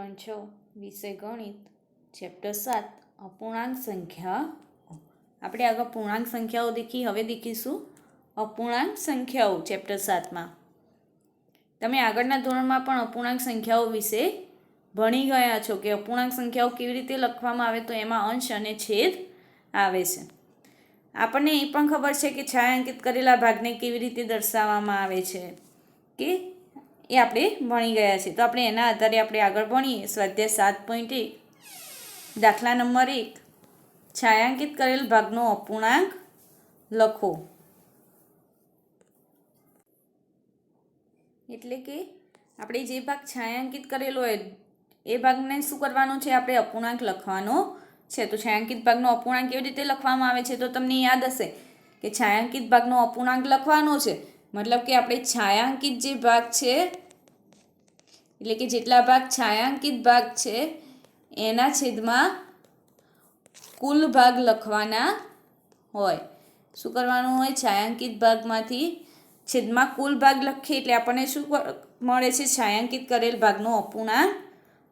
ધોરણ 6 વિષય ગણિત ચેપ્ટર 7 અપૂર્ણાંક સંખ્યા। આપણે આગળ પૂર્ણાંક સંખ્યાઓ દેખી, હવે દેખીશું અપૂર્ણાંક સંખ્યાઓ ચેપ્ટર 7માં। તમે આગળના ધોરણમાં પણ અપૂર્ણાંક સંખ્યાઓ વિશે ભણી ગયા છો કે અપૂર્ણાંક સંખ્યાઓ કેવી રીતે લખવામાં આવે, તો એમાં અંશ અને છેદ આવે છે। આપણને એ પણ ખબર છે કે છાयांકિત કરેલા ભાગને કેવી રીતે દર્શાવવામાં આવે છે કે એ આપણે ભણી ગયા છે। તો આપણે એના આધારે આપણે આગળ ભણીએ। સ્વાધ્યાય 7.1 દાખલા નંબર 1, છાयांકિત કરેલ ભાગનો અપૂર્ણાંક લખો। એટલે કે આપણે જે ભાગ છાयांકિત કરેલો હોય એ ભાગને શું કરવાનો છે, આપણે અપૂર્ણાંક લખવાનો છે। તો છાयांકિત ભાગનો અપૂર્ણાંક કેવી રીતે લખવામાં આવે છે, તો તમને યાદ હશે કે છાयांકિત ભાગનો અપૂર્ણાંક લખવાનો છે, મતલબ કે આપણે છાयांકિત જે ભાગ છે એટલે કે જેટલા ભાગ છાयांકિત ભાગ છે એના છેદમાં કુલ ભાગ લખવાના હોય। શું કરવાનું હોય, છાयांકિત ભાગમાંથી છેદમાં કુલ ભાગ લખીએ એટલે આપણને શું મળે છે, છાयांકિત કરેલ ભાગનો અપૂર્ણાંક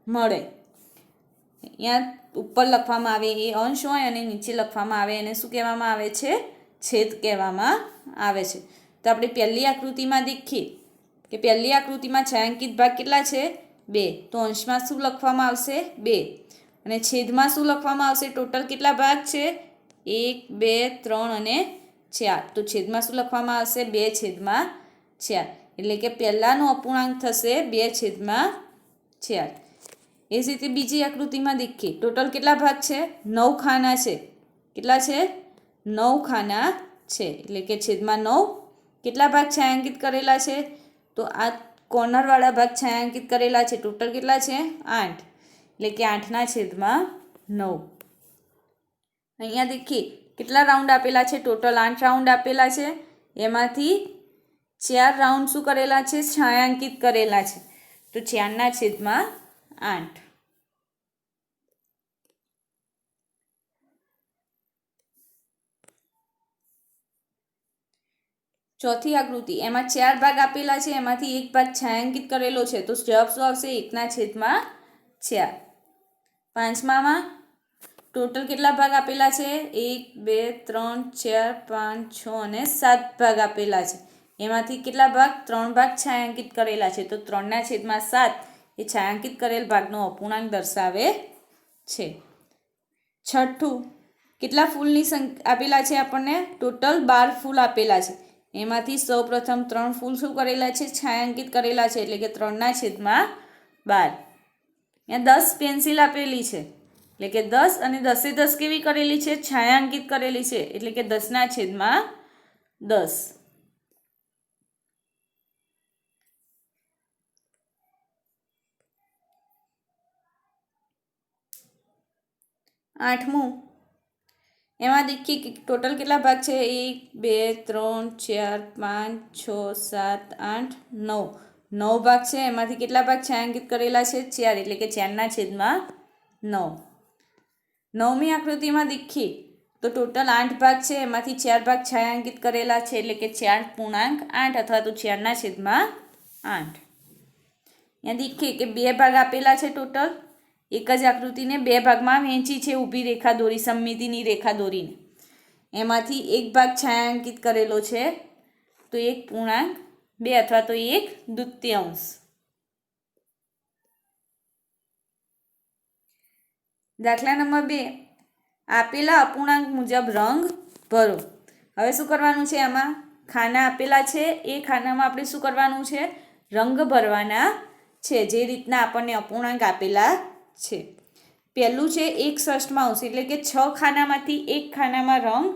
મળે। અહીંયા ઉપર લખવામાં આવે એ અંશ હોય અને નીચે લખવામાં આવે એને શું કહેવામાં આવે છે, છેદ કહેવામાં આવે છે। તો આપણે પહેલી આકૃતિમાં દેખીએ કે પહેલી આકૃતિમાં છાयांકિત ભાગ કેટલા છે, 2। તો અંશમાં શું લખવામાં આવશે, 2, અને છેદમાં શું લખવામાં આવશે, ટોટલ કેટલા ભાગ છે, 1, 2, 3 અને 4। તો છેદમાં શું લખવામાં આવશે, 2/4, એટલે કે પહેલાનો અપૂર્ણાંક થશે 2/4। એ જ રીતે બીજી આકૃતિમાં દેખીએ, ટોટલ કેટલા ભાગ છે, 9 ખાના છે। કેટલા છે, 9 ખાના છે, એટલે કે છેદમાં 9 કેટલા ભાગ છાयांકિત કરેલા છે, તો આ કોર્નરવાળા ભાગ છાयांકિત કરેલા છે, ટોટલ કેટલા છે, 8, એટલે કે 8/9। અહીંયા દેખીએ કેટલા રાઉન્ડ આપેલા છે, ટોટલ 8 રાઉન્ડ આપેલા છે, એમાંથી 4 રાઉન્ડ શું કરેલા છે, છાयांકિત કરેલા છે, તો 4/8। ચોથી આકૃતિ, એમાં 4 ભાગ આપેલા છે, એમાંથી એક ભાગ છાयांકિત કરેલો છે, તો જવાબ શું આવશે, 1/4। પાંચમામાં ટોટલ કેટલા ભાગ આપેલા છે, 1, 2, 3, 4, 5, 6 અને 7 ભાગ આપેલા છે, એમાંથી કેટલા ભાગ, 3 ભાગ છાयांકિત કરેલા છે, તો 3/7 એ છાयांકિત કરેલ ભાગનો અપૂર્ણાંક દર્શાવે છે। છઠ્ઠું, કેટલા ફૂલની આપેલા છે આપણને, ટોટલ 12 ફૂલ આપેલા છે, એમાંથી સૌપ્રથમ 3 ફૂલ શું કરેલા છે, છાयांકિત કરેલા છે, એટલે કે 3/12। અહીંયા 10 પેન્સિલ આપેલી છે, એટલે કે 10 અને 10/10 કેવી કરેલી છે, છાयांકિત કરેલી છે, એટલે કે 10/10। આઠમું, એમાં દેખીએ કે ટોટલ કેટલા ભાગ છે, 1, 2, 3, 4, 5, 6, 7, 8, 9, 9 ભાગ છે, એમાંથી કેટલા ભાગ છાयांકિત કરેલા છે, 4, એટલે કે 4/9। નવમી આકૃતિમાં દેખીએ તો ટોટલ 8 ભાગ છે, એમાંથી 4 ભાગ છાयांકિત કરેલા છે, એટલે કે 4.8 અથવા તો 4/8। અહીંયા દેખીએ કે 2 ભાગ આપેલા છે, ટોટલ એક જ આકૃતિને 2 ભાગમાં વહેંચી છે, ઊભી રેખા દોરી, સમમિતિની રેખા દોરીને, એમાંથી એક ભાગ છાयांકિત કરેલો છે, તો 1.2 અથવા તો 1/2। દાખલા નંબર 2, આપેલા અપૂર્ણાંક મુજબ રંગ ભરો। હવે શું કરવાનું છે, આમાં ખાના આપેલા છે, એ ખાનામાં આપણે શું કરવાનું છે, રંગ ભરવાના છે, જે રીતના આપણને અપૂર્ણાંક આપેલા છે। પહેલું છે 1/6, એટલે કે 6 ખાનામાંથી એક ખાનામાં રંગ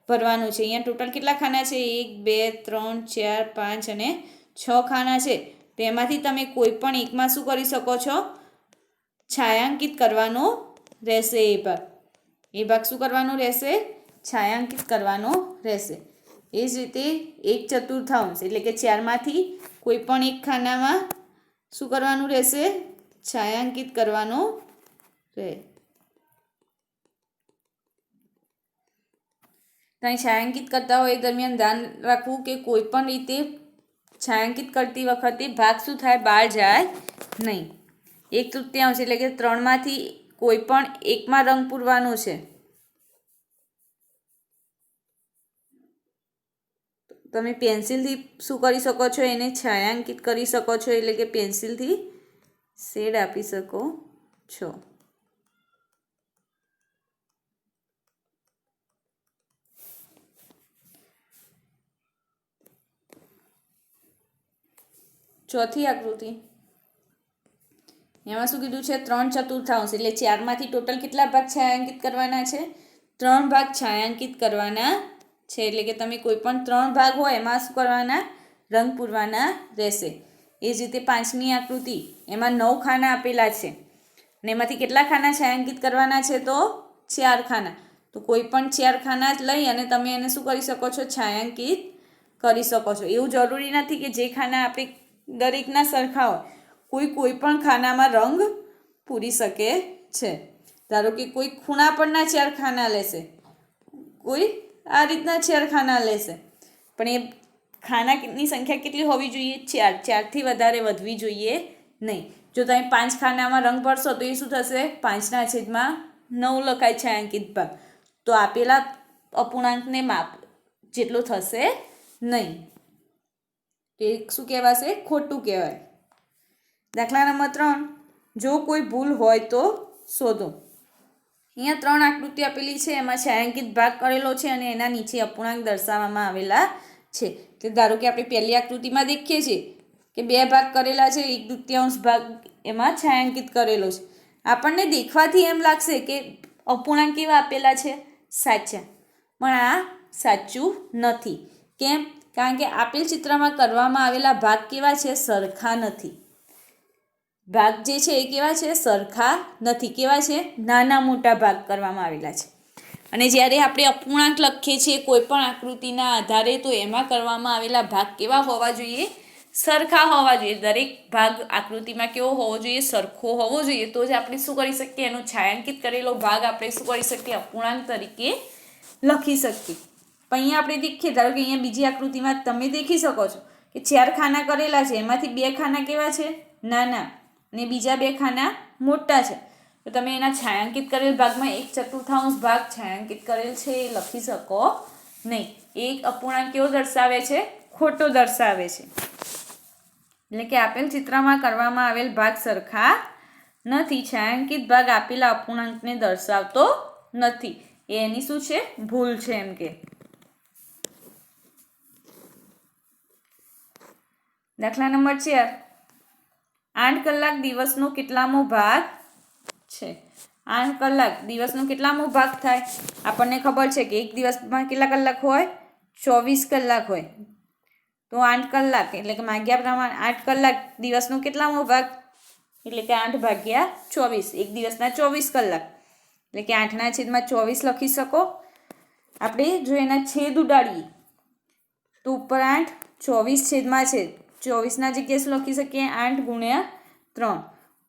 ભરવાનું છે। અહીંયા ટોટલ કેટલા ખાના છે, 1, 2, 3, 4, 5 અને 6 ખાના છે, તો એમાંથી તમે કોઈ પણ એકમાં શું કરી શકો છો, છાयांકિત કરવાનો રહેશે। એ ભાગ શું કરવાનો રહેશે, છાयांકિત કરવાનો રહેશે। એ જ રીતે 1/4, એટલે કે 4માંથી કોઈ પણ એક ખાનામાં શું કરવાનું રહેશે, છાयांકિત કરવાનો રહે। અહીં છાयांકિત કરતા હોય દરમિયાન ધ્યાન રાખવું કે કોઈ પણ રીતે છાयांકિત કરતી વખતે ભાગ શું થાય, બહાર જાય નહીં। 1/3 એટલે કે 3માંથી કોઈ પણ એકમાં રંગ પૂરવાનો છે. તમે પેન્સિલથી શું કરી શકો છો, એને છાયાંકિત કરી શકો છો, એટલે કે પેન્સિલથી શેડ આપી શકો છો. ચોથી આકૃતિ, એમાં શું કીધું છે, 3/4 એટલે 4માંથી ટોટલ કેટલા ભાગ છાયાંકિત કરવાના છે? 3 ભાગ છાયાંકિત કરવાના છે. એટલે કે તમે કોઈ પણ 3 ભાગ હોય એમાં શું કરવાના? રંગ પૂરવાના રહેશે. એ જ રીતે 5મી આકૃતિ, એમાં 9 ખાના આપેલા છે અને એમાંથી કેટલા ખાના છાયાંકિત કરવાના છે? તો 4 ખાના. તો કોઈ પણ 4 ખાના જ લઈ અને તમે એને શું કરી શકો છો? છાયાંકિત કરી શકો છો. એવું જરૂરી નથી કે જે ખાના આપણે દરેકના સરખા હોય, કોઈ પણ ખાનામાં રંગ પૂરી શકે છે. ધારો કે કોઈ ખૂણા પરના 4 ખાના લેશે, કોઈ આ રીતના 4 ખાના લેશે, પણ એ ખાનાની સંખ્યા કેટલી હોવી જોઈએ? 4. 4થી વધારે વધવી જોઈએ નહીં. જો તમે 5 ખાનામાં રંગ ભરશો તો એ શું થશે? 5/9 લખાય છાયાંકિત ભાગ. તો આપેલા અપૂર્ણાંકને માપ જેટલો થશે નહીં. તો એ શું કહેવાશે? ખોટું કહેવાય. દાખલા નંબર 3, જો કોઈ ભૂલ હોય તો શોધો. અહીંયા 3 આકૃતિ આપેલી છે, એમાં છાયાંકિત ભાગ કરેલો છે અને એના નીચે અપૂર્ણાંક દર્શાવવામાં આવેલા છે. તો ધારો કે આપણે પહેલી આકૃતિમાં દેખીએ છીએ કે 2 ભાગ કરેલા છે, 1/2 ભાગ એમાં છાયાંકિત કરેલો છે. આપણને દેખવાથી એમ લાગશે કે અપૂર્ણાંક કેવા આપેલા છે? સાચા. પણ આ સાચું નથી. કેમ? કારણ કે આપેલ ચિત્રમાં કરવામાં આવેલા ભાગ કેવા છે? સરખા નથી. ભાગ જે છે એ કેવા છે? સરખા નથી. કેવા છે? નાના મોટા ભાગ કરવામાં આવેલા છે. અને જ્યારે આપણે અપૂર્ણાંક લખીએ છીએ કોઈ પણ આકૃતિના આધારે, તો એમાં કરવામાં આવેલા ભાગ કેવા હોવા જોઈએ? સરખા હોવા જોઈએ. દરેક ભાગ આકૃતિમાં કેવો હોવો જોઈએ? સરખો હોવો જોઈએ. તો જ આપણે શું કરી શકીએ? એનો છાયાંકિત કરેલો ભાગ આપણે શું કરી શકીએ? અપૂર્ણાંક તરીકે લખી શકીએ. પણ અહીંયા આપણે દેખીએ, ધારો કે અહીંયા બીજી આકૃતિમાં તમે દેખી શકો છો કે 4 ખાના કરેલા છે, એમાંથી 2 ખાના કેવા છે? નાના, અને બીજા 2 ખાના મોટા છે. તો તમે એના છાયાંકિત કરેલ ભાગમાં 1/4 ભાગ છાયાંકિત કરેલ છે એ લખી શકો નહીં. એક અપૂર્ણાંક કેવો દર્શાવે છે? ખોટો દર્શાવે છે. એટલે કે આપેલ ચિત્રમાં કરવામાં આવેલ ભાગ સરખા નથી. છાયાંકિત ભાગ આપેલા અપૂર્ણાંકને દર્શાવતો નથી. એની શું છે? ભૂલ છે એમ કે. દાખલા નંબર 4, 8 કલાક દિવસનો કેટલામો ભાગ છે? 8 કલાક દિવસનો કેટલામો ભાગ થાય? આપણને ખબર છે કે એક દિવસમાં કેટલા કલાક હોય? 24 કલાક હોય. તો 8 કલાક એટલે કે માગ્યા પ્રમાણે 8 કલાક દિવસનો કેટલામો ભાગ? એટલે કે 8/24. એક દિવસના 24 કલાક એટલે કે 8/24 લખી શકો. આપણે જો એના છેદ ઉડાડીએ તો ઉપર 8, 24 છેદમાં છે. 24ના જગ્યાએ શું લખી શકીએ? 8×3.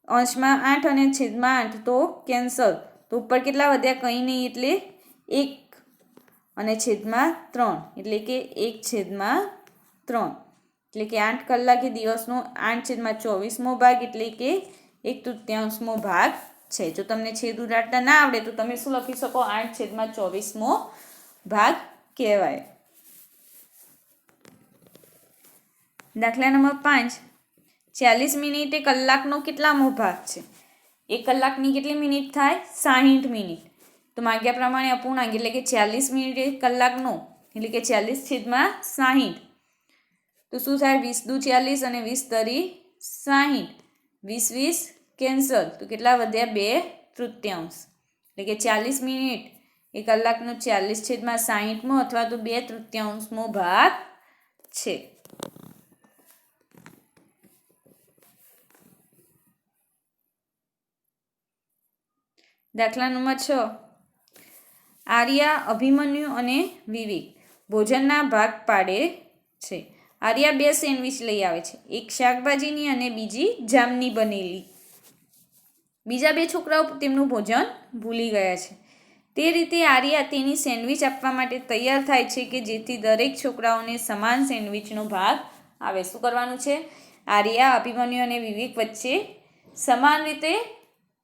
અંશમાં 8 અને છેદમાં 8 તો કેન્સલ. તો ઉપર કેટલા વધ્યા? કંઈ નહીં, એટલે 1 અને છેદમાં 3 એટલે કે 1/3. એટલે કે 8 કલાક એ દિવસનો 8/24મો ભાગ એટલે કે 1/3 ભાગ છે. જો તમને છેદ ઉડાડતા ના આવડે તો તમે શું લખી શકો? 8/24મો ભાગ કહેવાય. દાખલા નંબર 5, 40 મિનિટ એ કલાકનો કેટલામો ભાગ છે? 1 કલાકની કેટલી મિનિટ થાય? 60 મિનિટ. તો માગ્યા પ્રમાણે અપૂર્ણાંક એટલે કે 40 મિનિટ એ કલાકનો એટલે કે 40/60. તો શું થાય? 20×2 = 40 અને 20×3 = 60. 20 કેન્સલ. તો કેટલા વધ્યા? 2/3. એટલે કે 40 મિનિટ એ કલાકનો 40/60મો અથવા તો 2/3મો ભાગ છે. દાખલા નંબર 6, આર્યા, અભિમન્યુ અને વિવેક ભોજનના ભાગ પાડે છે. આર્યા 2 સેન્ડવિચ લઈ આવે છે, એક શાકભાજીની અને બીજી જામની બનેલી. બીજા 2 છોકરાઓ તેમનું ભોજન ભૂલી ગયા છે. તે રીતે આર્યા તેની સેન્ડવિચ આપવા માટે તૈયાર થાય છે કે જેથી દરેક છોકરાઓને સમાન સેન્ડવિચનો ભાગ આવે. શું કરવાનું છે? આર્યા, અભિમન્યુ અને વિવેક વચ્ચે સમાન રીતે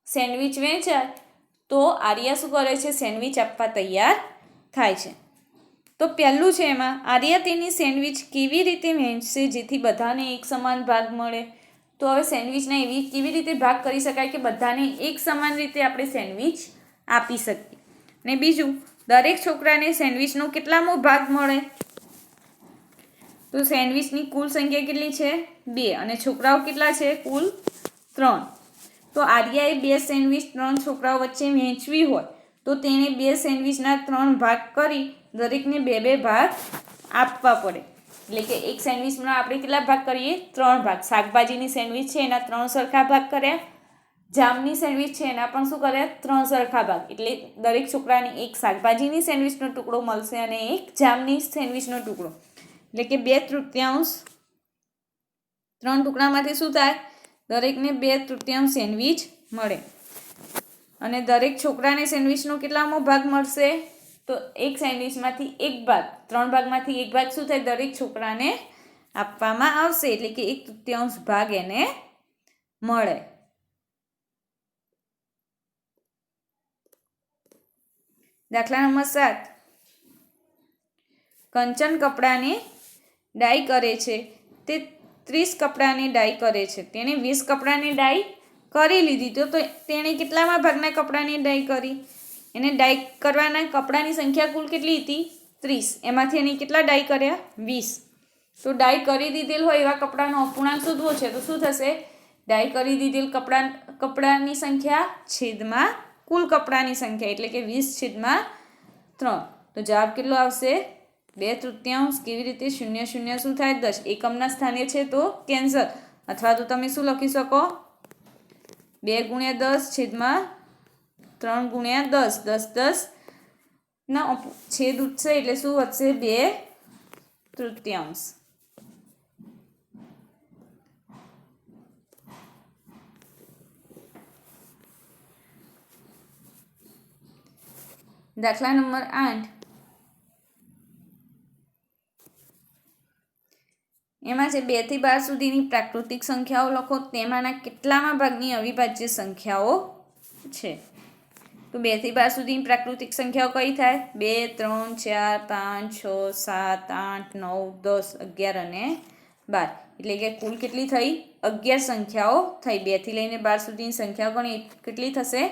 સેન્ડવિચ વહેંચાય તો આર્યા શું કરે છે? સેન્ડવિચ આપવા તૈયાર થાય છે. તો પહેલું છે એમાં આર્યા તેની સેન્ડવિચ કેવી રીતે વહેંચશે જેથી બધાને એક સમાન ભાગ મળે. તો હવે સેન્ડવિચને એવી કેવી રીતે ભાગ કરી શકાય કે બધાને એક સમાન રીતે આપણે સેન્ડવિચ આપી શકીએ. ને બીજું, દરેક છોકરાને સેન્ડવિચનો કેટલામો ભાગ મળે? તો સેન્ડવિચની કુલ સંખ્યા કેટલી છે? 2 અને છોકરાઓ કેટલા છે? કુલ 3. તો આર્યાએ 2 સેન્ડવિચ 3 છોકરાઓ વચ્ચે વહેંચવી હોય તો તેણે 2 સેન્ડવિચના 3 ભાગ કરી દરેકને 2-2 ભાગ આપવા પડે. એટલે કે એક સેન્ડવિચમાં આપણે કેટલા ભાગ કરીએ? 3 ભાગ. શાકભાજીની સેન્ડવિચ છે એના 3 સરખા ભાગ કર્યા. જામની સેન્ડવિચ છે એના પણ શું કર્યા? 3 સરખા ભાગ. એટલે દરેક છોકરાને એક શાકભાજીની સેન્ડવિચનો ટુકડો મળશે અને એક જામની સેન્ડવિચનો ટુકડો. એટલે કે 2/3 3 ટુકડામાંથી શું થાય? દરેકને 2/3 સેન્ડવિચ મળે. અને દરેક છોકરાને સેન્ડવિચનો કેટલામો ભાગ મળશે? તો એક સેન્ડવિચમાંથી એક ભાગ, 3 ભાગમાંથી એક ભાગ શું થાય? દરેક છોકરાને આપવામાં આવશે. એટલે કે 1/3 ભાગ એને મળે. દાખલા નંબર 7. કંચન કપડાને ડાય કરે છે. તે 30 કપડાને ડાય કરે છે. તેણે 20 કપડાને ડાય કરી લીધી. તો તેણે કેટલામાં ભાગના કપડાને ડાય કરી? એને ડાય કરવાના કપડાની સંખ્યા કુલ કેટલી હતી? 30. એમાંથી એને કેટલા ડાય કર્યા? 20. તો ડાય કરી દીધેલ હોય એવા કપડાનો અપૂર્ણાંક શોધવો છે તો શું થશે? ડાય કરી દીધેલ કપડાની સંખ્યા છેદમાં કુલ કપડાની સંખ્યા એટલે કે 20/3. તો જવાબ કેટલો આવશે? 2/3. કેવી રીતે? 0 0 શું થાય? 10. એકમના સ્થાને છે તો કેન્સલ. અથવા તો તમે શું લખી શકો? 2 × 10 / 3 × 10. 10 ના છેદ ઉઠશે એટલે શું વધશે? 2/3. દાખલા નંબર 8. એમાં છે 2 થી 12 સુધીની પ્રાકૃતિક સંખ્યાઓ લખો. તેમાંના કેટલામાં ભાગની અવિભાજ્ય સંખ્યાઓ છે? તો 2 થી 12 સુધીની પ્રાકૃતિક સંખ્યાઓ કઈ થાય? 2 3 4 5 6 7 8 9 10 11 અને 12. એટલે કે કુલ કેટલી થઈ? 11 સંખ્યાઓ થઈ. 2 થી લઈને 12 સુધીની સંખ્યાઓ ગણી કેટલી થશે?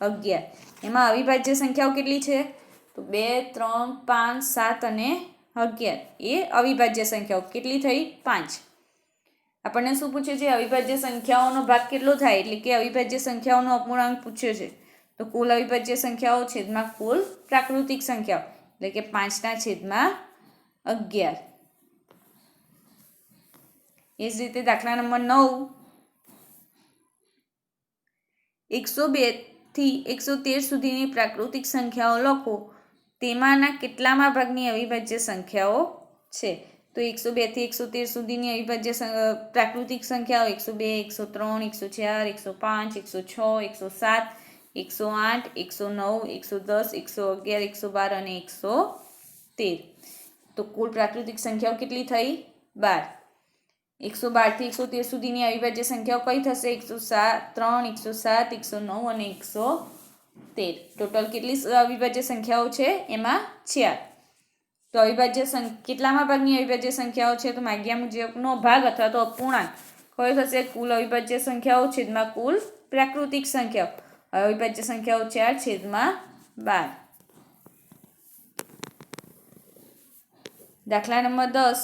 11. એમાં અવિભાજ્ય સંખ્યાઓ કેટલી છે? તો 2 3 5 7 અને 11 એ અવિભાજ્ય સંખ્યાઓ કેટલી થઈ? 5. આપણને શું પૂછે છે? અવિભાજ્ય સંખ્યાઓનો ભાગ કેટલો થાય? એટલે કે અવિભાજ્ય સંખ્યાઓનો અપૂર્ણાંક પૂછ્યો છે. તો કુલ અવિભાજ્ય સંખ્યાઓ છેદમાં કુલ પ્રાકૃતિક સંખ્યાઓ એટલે કે 5/11. એ જ રીતે દાખલા નંબર 9. 102 થી 113 સુધીની પ્રાકૃતિક સંખ્યાઓ લખો. તેમાંના કેટલામાં ભાગની અવિભાજ્ય સંખ્યાઓ છે? તો 102 થી 113 સુધીની અવિભાજ્ય પ્રાકૃતિક સંખ્યાઓ 102 103 104 105 106 107 108 109 110 111 112 અને 113. તો કુલ પ્રાકૃતિક સંખ્યાઓ કેટલી થઈ? 12. 112 થી 113 સુધીની અવિભાજ્ય સંખ્યાઓ કઈ થશે? 103 107 109 અને 113. ટોટલ કેટલી અવિભાજ્ય સંખ્યાઓ છે? એમાં 4. તો અવિભાજ્ય કેટલામાં ભાગની અવિભાજ્ય સંખ્યાઓ છે? તો માગ્યા મુજબનો ભાગ અથવા તો અપૂર્ણાંક કયો થશે? કુલ અવિભાજ્ય સંખ્યાઓ છેદમાં કુલ પ્રાકૃતિક સંખ્યાઓ. અવિભાજ્ય સંખ્યાઓ 4/12. દાખલા નંબર 10.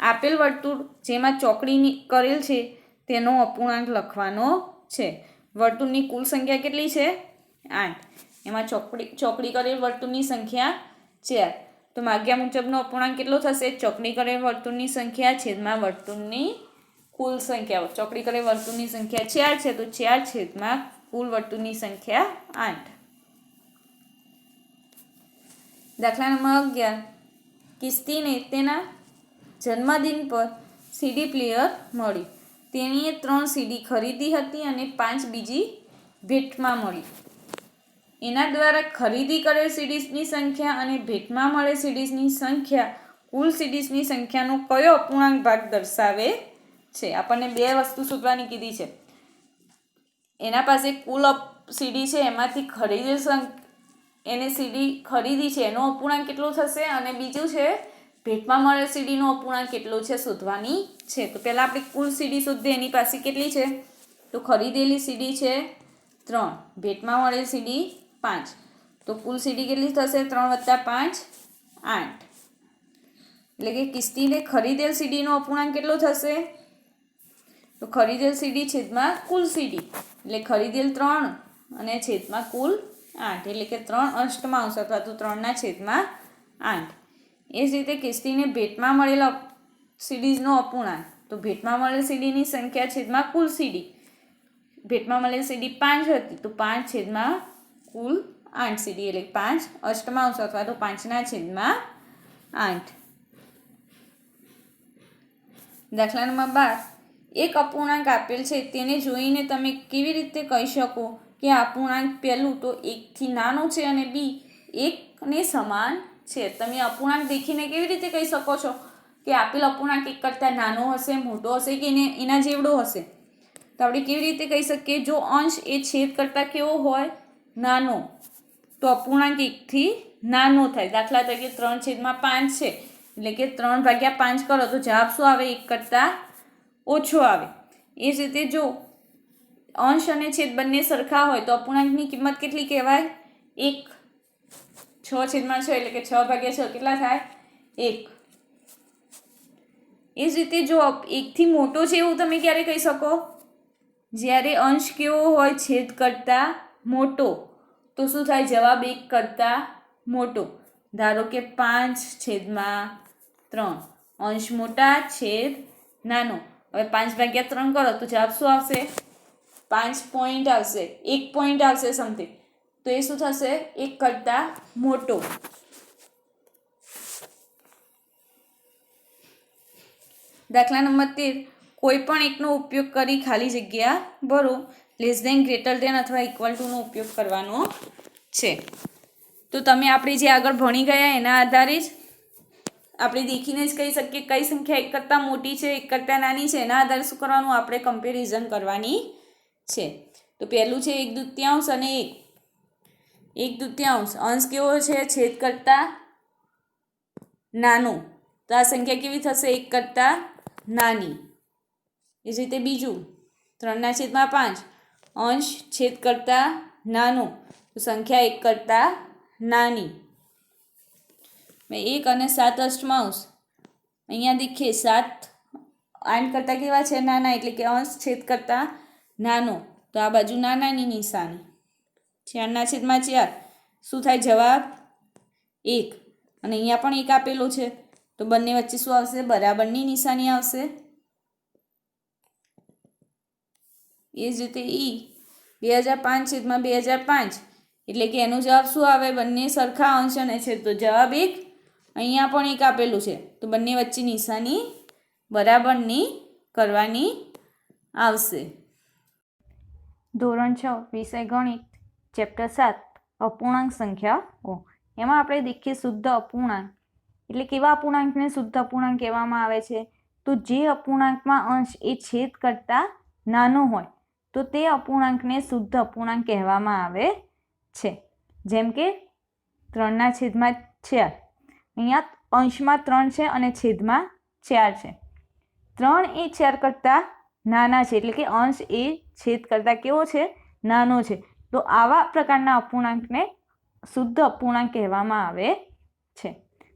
આપેલ વર્તુળ જેમાં ચોકડી કરેલ છે તેનો અપૂર્ણાંક લખવાનો છે. વર્તુળની કુલ સંખ્યા કેટલી છે? 8. એમાં ચોકડી કરેલ વર્તુળની સંખ્યા 4. તો માગ્યા મુજબનો અપૂર્ણાંક કેટલો થશે? ચોકડી કરેલ વર્તુળની સંખ્યા છેદમાં વર્તુળની કુલ સંખ્યાઓ. ચોકડી કરેલ વર્તુળની સંખ્યા 4 છે તો 4 છેદમાં કુલ વર્તુળની સંખ્યા 8. દાખલા નંબર 11. કિસ્તીને તેના જન્મદિન પર સીડી પ્લેયર મળ્યું. તેણીએ 3 સીડી ખરીદી હતી અને 5 બીજી ભેટમાં મળી. એના દ્વારા ખરીદી કરેલ સીડીઝની સંખ્યા અને ભેટમાં મળેલ સીડીઝની સંખ્યા કુલ સીડીઝની સંખ્યાનો કયો અપૂર્ણાંક ભાગ દર્શાવે છે. આપણને બે વસ્તુ શોધવાની કીધી છે. એના પાસે કુલ સીડી છે, એમાંથી એને સીડી ખરીદી છે એનો અપૂર્ણાંક કેટલો થશે, અને બીજું છે ભેટમાં મળેલ સીડીનો અપૂર્ણાંક કેટલો છે શોધવાની છે. તો પહેલાં આપણે કુલ સીડી શોધીએ. એની પાસે કેટલી છે? તો ખરીદેલી સીડી છે 3, ભેટમાં મળેલ સીડી 5. તો કુલ સીડી કેટલી થશે? 3 + 5 8. એટલે કે કિસ્તીને ખરીદેલ સીડીનો અપૂર્ણાંક કેટલો થશે? તો ખરીદેલ સીડી છેદમાં કુલ સીડી, એટલે ખરીદેલ 3 અને છેદમાં કુલ 8, એટલે કે 3 અષ્ટમાંશ અથવા તો 3/8. એ જ રીતે કિસ્તીને ભેટમાં મળેલ સીડીઝનો અપૂર્ણાંક, તો ભેટમાં મળેલ સીડીની સંખ્યા છેદમાં કુલ સીડી. ભેટમાં મળેલ સીડી 5 હતી, તો 5 છેદમાં કુલ 8 સીડી, એટલે 5 અષ્ટમાંશ અથવા તો 5/8. દાખલા નંબર 12. એક અપૂર્ણાંક આપેલ છે, તેને જોઈને તમે કેવી રીતે કહી શકો કે આ અપૂર્ણાંક પહેલું તો 1 થી નાનો છે અને બી 1 ને સમાન છે? તમે અપૂર્ણાંક દેખીને કેવી રીતે કહી શકો છો કે આપેલ અપૂર્ણાંક 1 કરતાં નાનો હશે, મોટો હશે કે એના જેવડો હશે? તો આપણે કેવી રીતે કહી શકીએ? જો અંશ એ છેદ કરતાં કેવો હોય? નાનો, તો અપૂર્ણાંક 1 થી નાનો થાય. દાખલા તરીકે 3/5 છે, એટલે કે 3/5 કરો તો જવાબ શું આવે? 1 કરતાં ઓછો આવે. એ જ રીતે જો અંશ અને છેદ બંને સરખા હોય તો અપૂર્ણાંકની કિંમત કેટલી કહેવાય? 1. 6/6 એટલે કે 6/6 કેટલા થાય? 1. એ જ રીતે જો 1 થી મોટો છે એવું તમે ક્યારે કહી શકો? જ્યારે અંશ કેવો હોય? છેદ કરતાં મોટો. તો શું થાય? જવાબ 1 કરતાં મોટો. ધારો કે 5/3, અંશ મોટા, છેદ નાનો. હવે 5/3 કરો તો જવાબ શું આવશે? 5 પોઈન્ટ આવશે, 1 પોઈન્ટ આવશે સમથિંગ. તો એ શું થશે? 1 કરતાં મોટો. દાખલા નંબર 13. કોઈ પણ એકનો ઉપયોગ કરી ખાલી જગ્યા ભરો. લેસ ધેન, ગ્રેટર ધેન અથવા ઇક્વલ ટુનો ઉપયોગ કરવાનો છે. તો તમે આપણે જે આગળ ભણી ગયા એના આધારે જ આપણે દેખીને જ કહી શકીએ કઈ સંખ્યા 1 કરતાં મોટી છે, 1 કરતાં નાની છે. એના આધારે શું કરવાનું? આપણે કમ્પેરિઝન કરવાની છે. તો પહેલું છે 1/2 અને 1/2. અંશ કેવો છે? છેદ કરતાં નાનો. તો આ સંખ્યા કેવી થશે? 1 કરતાં નાની. એ જ રીતે બીજું 3/5, અંશ છેદ કરતાં નાનો, તો સંખ્યા 1 કરતાં નાની. 1 અને 7/8. અહીંયા દેખીએ 7 8 કરતાં કેવા છે? નાના, એટલે કે અંશ છેદ કરતાં નાનો. તો આ બાજુ નાનાની નિશાની. 4/4 શું થાય? જવાબ 1. અને અહીંયા પણ 1 આપેલો છે, તો બંને વચ્ચે શું આવશે? બરાબરની નિશાની આવશે. એ જ રીતે 2005/2005, એટલે કે એનો જવાબ શું આવે? બંને સરખા અંશ અને છે, તો જવાબ 1. અહીંયા પણ 1 આપેલું છે, તો બંને વચ્ચે નિશાની બરાબરની કરવાની આવશે. ધોરણ 6 વિષય ગણિત, ચેપ્ટર 7 અપૂર્ણાંક સંખ્યાઓ. એમાં આપણે દેખીએ શુદ્ધ અપૂર્ણાંક એટલે કેવા અપૂર્ણાંકને શુદ્ધ અપૂર્ણાંક કહેવામાં આવે છે? તો જે અપૂર્ણાંકમાં અંશ એ છેદ કરતાં નાનો હોય તો તે અપૂર્ણાંકને શુદ્ધ અપૂર્ણાંક કહેવામાં આવે છે. જેમ કે 3/4. અહીંયા અંશમાં 3 છે અને છેદમાં 4 છે. 3 એ 4 કરતાં નાના છે, એટલે કે અંશ એ છેદ કરતાં કેવો છે? નાનો છે. તો આવા પ્રકારના અપૂર્ણાંકને શુદ્ધ અપૂર્ણાંક કહેવામાં આવે છે.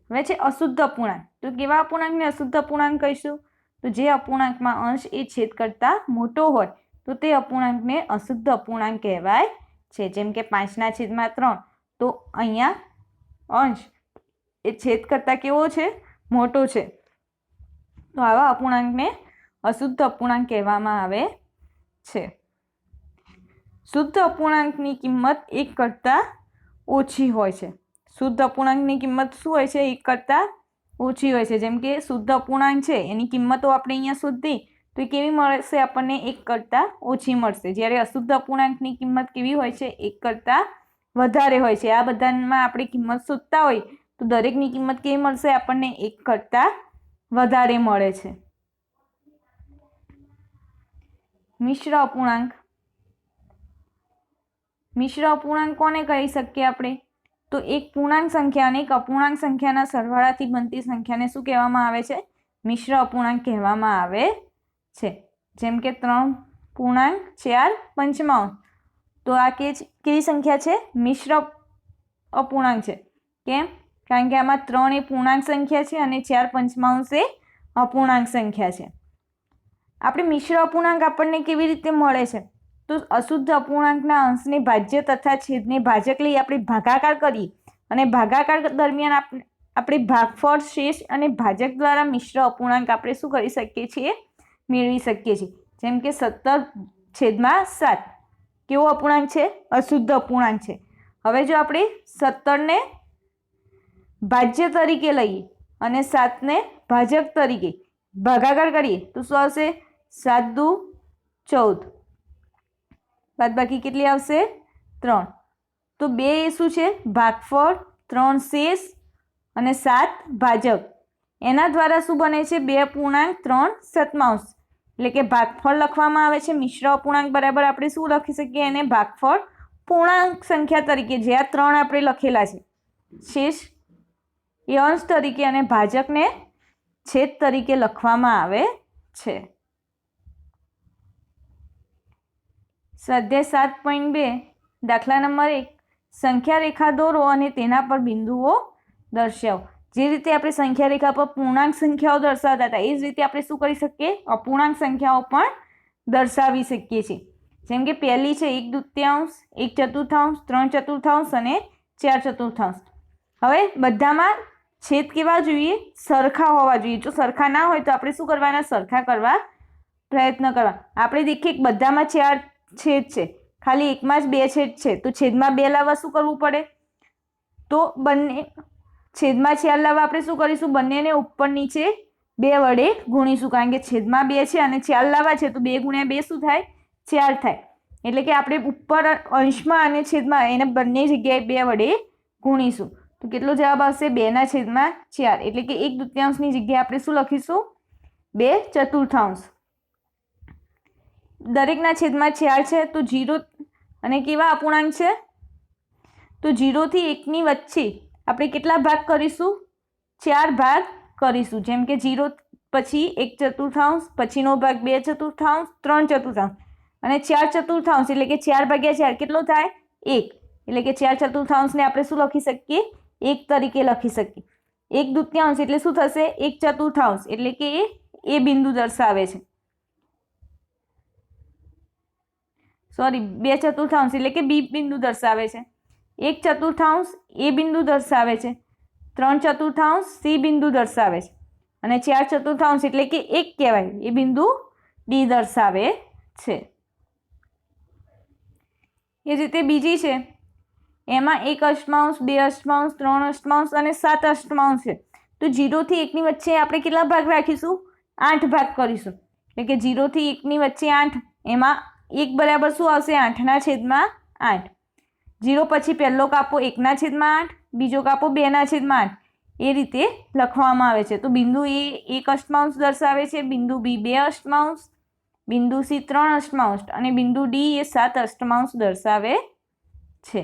હવે છે અશુદ્ધ અપૂર્ણાંક. તો કેવા અપૂર્ણાંકને અશુદ્ધ અપૂર્ણાંક કહીશું? તો જે અપૂર્ણાંકમાં અંશ એ છેદ કરતાં મોટો હોય તો તે અપૂર્ણાંકને અશુદ્ધ અપૂર્ણાંક કહેવાય છે. જેમ કે 5/3. તો અહીંયા અંશ એ છેદ કરતાં કેવો છે? મોટો છે. તો આવા અપૂર્ણાંકને અશુદ્ધ અપૂર્ણાંક કહેવામાં આવે છે. શુદ્ધ અપૂર્ણાંકની કિંમત 1 કરતાં ઓછી હોય છે. શુદ્ધ અપૂર્ણાંકની કિંમત શું હોય છે? 1 કરતાં ઓછી હોય છે. જેમ કે શુદ્ધ અપૂર્ણાંક છે એની કિંમતો આપણે અહીંયા શોધી તો એ કેવી મળશે? આપણને 1 કરતાં ઓછી મળશે. જ્યારે અશુદ્ધ અપૂર્ણાંકની કિંમત કેવી હોય છે? 1 કરતાં વધારે હોય છે. આ બધામાં આપણે કિંમત શોધતા હોય તો દરેકની કિંમત કેવી મળશે? આપણને 1 કરતાં વધારે મળે છે. મિશ્ર અપૂર્ણાંક. મિશ્ર અપૂર્ણાંક કોને કહી શકીએ આપણે? તો એક પૂર્ણાંક સંખ્યા અને એક અપૂર્ણાંક સંખ્યાના સરવાળાથી બનતી સંખ્યાને શું કહેવામાં આવે છે? મિશ્ર અપૂર્ણાંક કહેવામાં આવે છે. જેમ કે 3.4 તો આ કેવી સંખ્યા છે? મિશ્ર અપૂર્ણાંક છે. કેમ? કારણ કે આમાં 3 એ પૂર્ણાંક સંખ્યા છે અને 4 એ અપૂર્ણાંક સંખ્યા છે. આપણે મિશ્ર અપૂર્ણાંક આપણને કેવી રીતે મળે છે? તો અશુદ્ધ અપૂર્ણાંકના અંશને ભાજ્ય તથા છેદને ભાજક લઈ આપણે ભાગાકાર કરીએ અને ભાગાકાર દરમિયાન આપણે ભાગફળ, શેષ અને ભાજક દ્વારા મિશ્ર અપૂર્ણાંક આપણે શું કરી શકીએ છીએ? મેળવી શકીએ છીએ. જેમ કે 17/7 કેવો અપૂર્ણાંક છે? અશુદ્ધ અપૂર્ણાંક છે. હવે જો આપણે 17ને ભાજ્ય તરીકે લઈએ અને 7ને ભાજક તરીકે ભાગાકાર કરીએ તો શું આવશે? 7 દુ 14, બાદબાકી કેટલી આવશે? 3. તો 2 એ શું છે? ભાગફળ, 3 શેષ અને 7 ભાજક. એના દ્વારા શું બને છે? 2.3 એટલે કે ભાગફળ લખવામાં આવે છે. મિશ્ર અપૂર્ણાંક બરાબર આપણે શું લખી શકીએ? એને ભાગફળ પૂર્ણાંક સંખ્યા તરીકે, જે આ 3 આપણે લખેલા છે. શેષ એ અંશ તરીકે અને ભાજકને છેદ તરીકે લખવામાં આવે છે. સ્વાધ્યાય 7.2 દાખલા નંબર 1 સંખ્યા રેખા દોરો અને તેના પર બિંદુઓ દર્શાવો. જે રીતે આપણે સંખ્યા રેખા પર પૂર્ણાંક સંખ્યાઓ દર્શાવતા હતા એ જ રીતે આપણે શું કરી શકીએ? અપૂર્ણાંક સંખ્યાઓ પણ દર્શાવી શકીએ છીએ. જેમ કે પહેલી છે 1/2, 1/4, 3/4 અને 4/4. હવે બધામાં છેદ કેવા જોઈએ? સરખા હોવા જોઈએ. જો સરખા ના હોય તો આપણે શું કરવાના? સરખા કરવા પ્રયત્ન કરવા. આપણે દેખીએ બધામાં 4 છેદ છે, ખાલી એકમાં જ 2 છેદ છે, તો છેદમાં 2 લાવવા શું કરવું પડે? તો બંને છેદમાં 4 લાવવા આપણે શું કરીશું? બંનેને ઉપર નીચે 2 વડે ગુણીશું. કારણ કે છેદમાં 2 છે અને 4 લાવવા છે તો 2 × 2 શું થાય? 4 થાય. એટલે કે આપણે ઉપર અંશમાં અને છેદમાં એને બંને જગ્યાએ 2 વડે ગુણીશું. તો કેટલો જવાબ આવશે? 2/4. એટલે કે 1/2 જગ્યાએ આપણે શું લખીશું? 2/4. દરેકના છેદમાં 4 છે તો 0 અને કેવા અપૂર્ણાંક છે? તો 0 થી 1 ની વચ્ચે આપણે કેટલા ભાગ કરીશું? 4 ભાગ કરીશું. જેમ કે 0 પછી 1/4, પછીનો ભાગ 2/4, 3/4 અને 4/4 એટલે કે 4/4 કેટલો થાય? 1. એટલે કે 4/4 ને આપણે શું લખી શકીએ? 1 તરીકે લખી શકીએ. 1/2 એટલે શું થશે? 1/4 એટલે કે એ બિંદુ દર્શાવે છે. સોરી, 2/4 એટલે કે બી બિંદુ દર્શાવે છે. 1/4 એ બિંદુ દર્શાવે છે. 3/4 સી બિંદુ દર્શાવે છે અને 4/4 એટલે કે 1 કહેવાય એ બિંદુ ડી દર્શાવે છે. એ જ રીતે બીજી છે એમાં 1/8, 2/8, 3/8 અને 7/8 છે. તો 0 થી 1 ની વચ્ચે આપણે કેટલા ભાગ રાખીશું? 8 ભાગ કરીશું. એટલે કે 0 થી 1 ની વચ્ચે 8, એમાં 1 બરાબર શું આવશે? 8/8. 0 પછી પહેલો કાપો 1/8, બીજો કાપો 2/8. એ રીતે લખવામાં આવે છે. તો બિંદુ એ 1/8 દર્શાવે છે, બિંદુ બી 2/8, બિંદુ સી 3/8 અને બિંદુ ડી એ 7/8 દર્શાવે છે.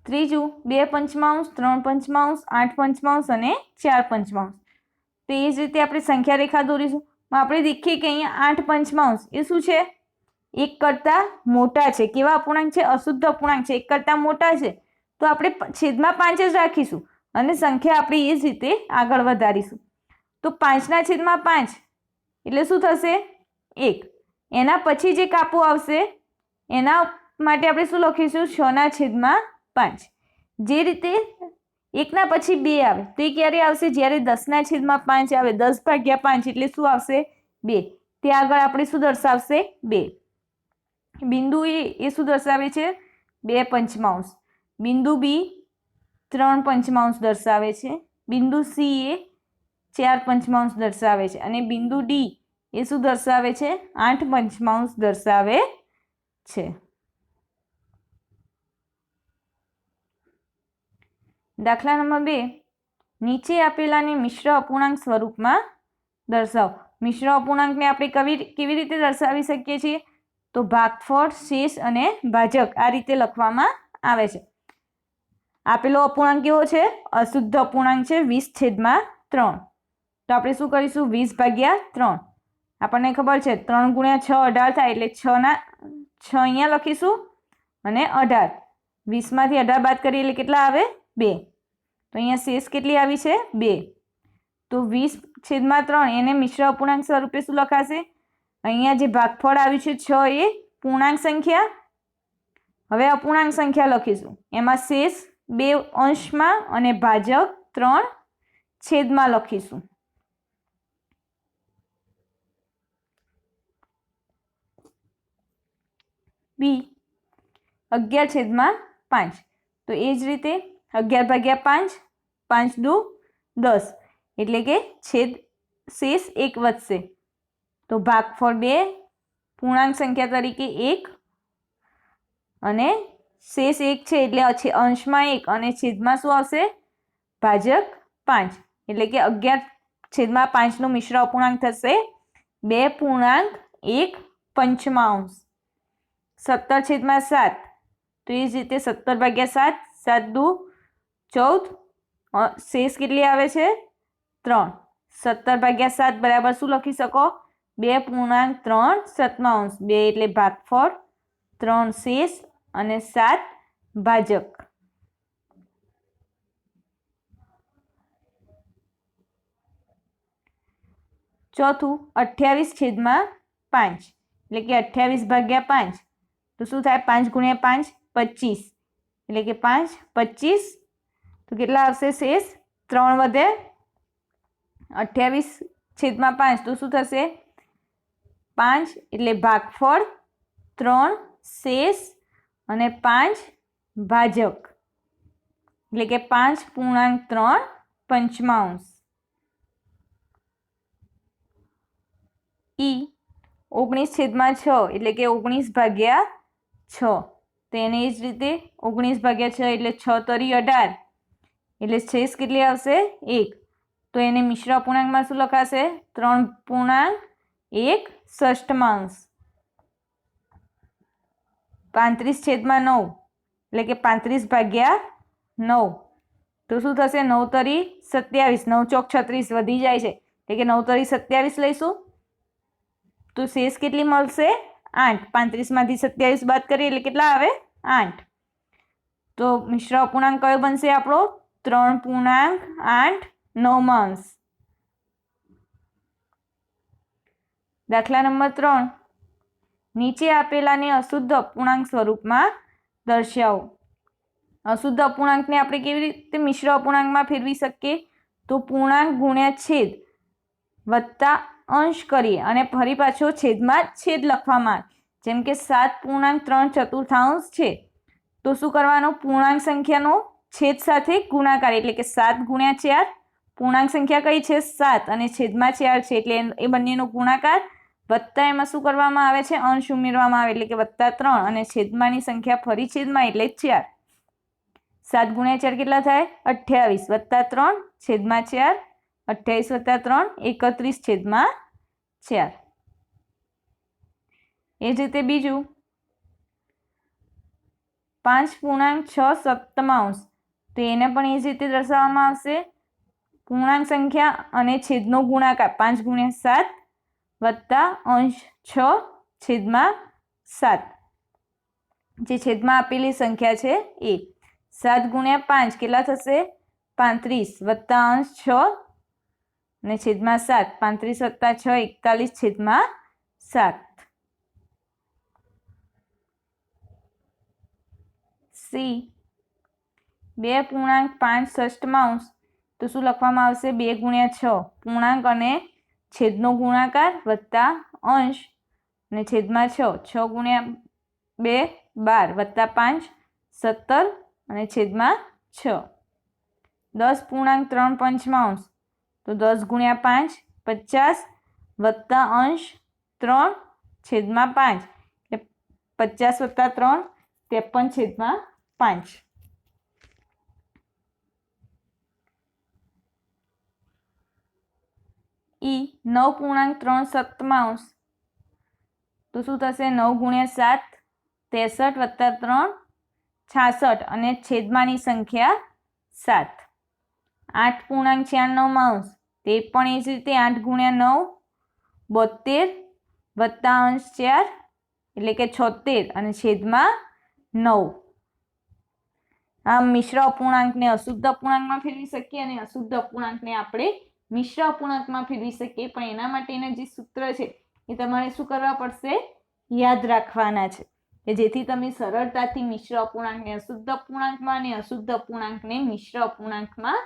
ત્રીજું 2/5, 3/5, 8/5 અને 4/5. તો એ જ રીતે આપણે સંખ્યા રેખા દોરીશું. આપણે દેખીએ કે અહીંયા 8/5 એ શું છે? 1 કરતાં મોટા છે. કેવા અપૂર્ણાંક છે? અશુદ્ધ અપૂર્ણાંક છે. 1 કરતાં મોટા છે તો આપણે છેદમાં 5 જ રાખીશું અને સંખ્યા આપણે એ જ રીતે આગળ વધારીશું. તો 5/5 એટલે શું થશે? 1. એના પછી જે કાપો આવશે એના માટે આપણે શું લખીશું? 6/5. જે રીતે 1ના પછી 2 આવે તો એ ક્યારે આવશે? જ્યારે 10/5 આવે. 10/5 એટલે શું આવશે? 2. તે આગળ આપણે શું દર્શાવશે? 2. બિંદુ એ શું દર્શાવે છે? 2/5. બિંદુ બી 3/5 દર્શાવે છે. બિંદુ સી એ 4/5 દર્શાવે છે અને બિંદુ ડી એ શું દર્શાવે છે? 8/5 દર્શાવે છે. દાખલા નંબર 2 નીચે આપેલાને મિશ્ર અપૂર્ણાંક સ્વરૂપમાં દર્શાવો. મિશ્ર અપૂર્ણાંકને આપણે કેવી રીતે દર્શાવી શકીએ છીએ? તો ભાગફળ, શેષ અને ભાજક આ રીતે લખવામાં આવે છે. આપેલો અપૂર્ણાંક કેવો છે? અશુદ્ધ અપૂર્ણાંક છે 20/3. તો આપણે શું કરીશું? 20/3. આપણને ખબર છે 3 × 6 18 થાય, એટલે 6 અહીંયા લખીશું અને 18. 20માંથી 18 બાદ કરીએ એટલે કેટલા આવે? 2. તો અહીંયા શેષ કેટલી આવી છે? 2. તો 20/3 એને મિશ્ર અપૂર્ણાંક સ્વરૂપે શું લખાશે? અહીંયા જે ભાગફળ આવ્યું છે 6 એ પૂર્ણાંક સંખ્યા. હવે અપૂર્ણાંક સંખ્યા લખીશું. એમાં શેષ 2 અંશમાં અને ભાજક 3 છેદમાં લખીશું. બી 11/5. તો એ જ રીતે 11/5, 5 દુ 10, એટલે કે શેષ 1 વધશે. તો ભાગફળ 2 પૂર્ણાંક સંખ્યા તરીકે 1 અને શેષ 1 છે એટલે અંશમાં 1 અને છેદમાં શું આવશે? ભાજક 5, એટલે કે 11/5 નું મિશ્ર અપૂર્ણાંક થશે 2.1 પંચમાંશ. 17/7. તો એ જ રીતે 17/7, 7 દુ 14, શેષ કેટલી આવે છે? 3. 17/7 બરાબર શું લખી શકો? 2.3 સતમાંશ. 2 એટલે ભાગફળ, 3 શેષ અને 7 ભાજક. ચોથું 28/5, એટલે કે 28/5. તો શું થાય? 5 × 5 25, એટલે કે 5 25. તો કેટલા આવશે શેષ? 3 વધે. 28/5 તો શું થશે? 5 એટલે ભાગફળ, 3 શેષ અને 5 ભાજક, એટલે કે 5.3 પંચમાંશ. ઈ 19/6, એટલે કે 19/6. તો એને એ જ રીતે 19/6 એટલે 6 તરી 18, એટલે શેષ કેટલી આવશે? 1. તો એને મિશ્ર અપૂર્ણાંકમાં શું લખાશે? 3.1 ષષ્ઠમાંશ. 35/9, એટલે કે 35/9. તો શું થશે? 9 તરી 27, 9 ચોક 36 વધી જાય છે, એટલે કે 9 તરી 27 લઈશું. તો શેષ કેટલી મળશે? 8. 35માંથી 27 બાદ કરીએ એટલે કેટલા આવે? 8. તો મિશ્ર અપૂર્ણાંક કયો બનશે આપણો? 3.8 નવમાંશ. દાખલા નંબર 3. નીચે આપેલાને અશુદ્ધ અપૂર્ણાંક સ્વરૂપમાં દર્શાવો. અશુદ્ધ અપૂર્ણાંકને આપણે કેવી રીતે મિશ્ર અપૂર્ણાંકમાં ફેરવી શકીએ? તો પૂર્ણાંક ગુણ્યા છેદ વત્તા અંશ કરીએ અને ફરી પાછો છેદમાં છેદ લખવામાં આવે. જેમ કે 7.3 છે, તો શું કરવાનું? પૂર્ણાંક સંખ્યાનો છેદ સાથે ગુણાકાર, એટલે કે 7 × 4. પૂર્ણાંક સંખ્યા કઈ છે? 7 અને છેદમાં 4 છે, એટલે એ બંનેનો ગુણાકાર વત્તા એમાં શું કરવામાં આવે છે? અંશ ઉમેરવામાં આવે, એટલે કે +3 અને છેદમાંની સંખ્યા ફરી છેદમાં એટલે 4. 7 × 4 કેટલા થાય? 28 વત્તા 3 છેદમાં 4, 28 વત્તા 3 31/4. એ જ રીતે બીજું 5.6 સપ્તમાંશ. તો એને પણ એ જ રીતે દર્શાવવામાં આવશે. પૂર્ણાંક સંખ્યા અને છેદનો ગુણાકાર 5 × 7 વત્તા અંશ 6 છેદમાં 7, જે છેદમાં આપેલી સંખ્યા છે એ. 7 × 5 કેટલા થશે? 35 વત્તા અંશ 6 અને છેદમાં 7, 35 વત્તા 6 41/7. સી 2.5 ષષ્ઠમાંશ. તો શું લખવામાં આવશે? 2 × 6 પૂર્ણાંક અને છેદનો ગુણાકાર વત્તા અંશ અને છેદમાં 6, 6 × 2 12 વત્તા 5 17 અને છેદમાં 6. 10.3 પંચમાંશ. તો 10 × 5 50 વત્તા અંશ 3 છેદમાં 5, એટલે 50 વત્તા 3 53/5. ઈ 9.3 તો શું થશે? 9 × 7 63 + 3 66 અને છેદમાની સંખ્યા 7. 8.96 તે પણ એ જ રીતે 8 × 9 72 વત્તા અંશ 4 એટલે કે 76 અને છેદમાં 9. આ મિશ્ર અપૂર્ણાંકને અશુદ્ધ અપૂર્ણાંકમાં ફેરવી શકીએ અને અશુદ્ધ અપૂર્ણાંકને આપણે મિશ્ર અપૂર્ણાંકમાં ફેરવી શકીએ, પણ એના માટેના જે સૂત્ર છે એ તમારે શું કરવા પડશે? યાદ રાખવાના છે, કે જેથી તમે સરળતાથી મિશ્ર અપૂર્ણાંકને અશુદ્ધ અપૂર્ણાંકમાં અને અશુદ્ધ અપૂર્ણાંકને મિશ્ર અપૂર્ણાંકમાં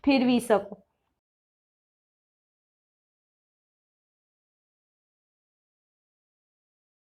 ફેરવી શકો.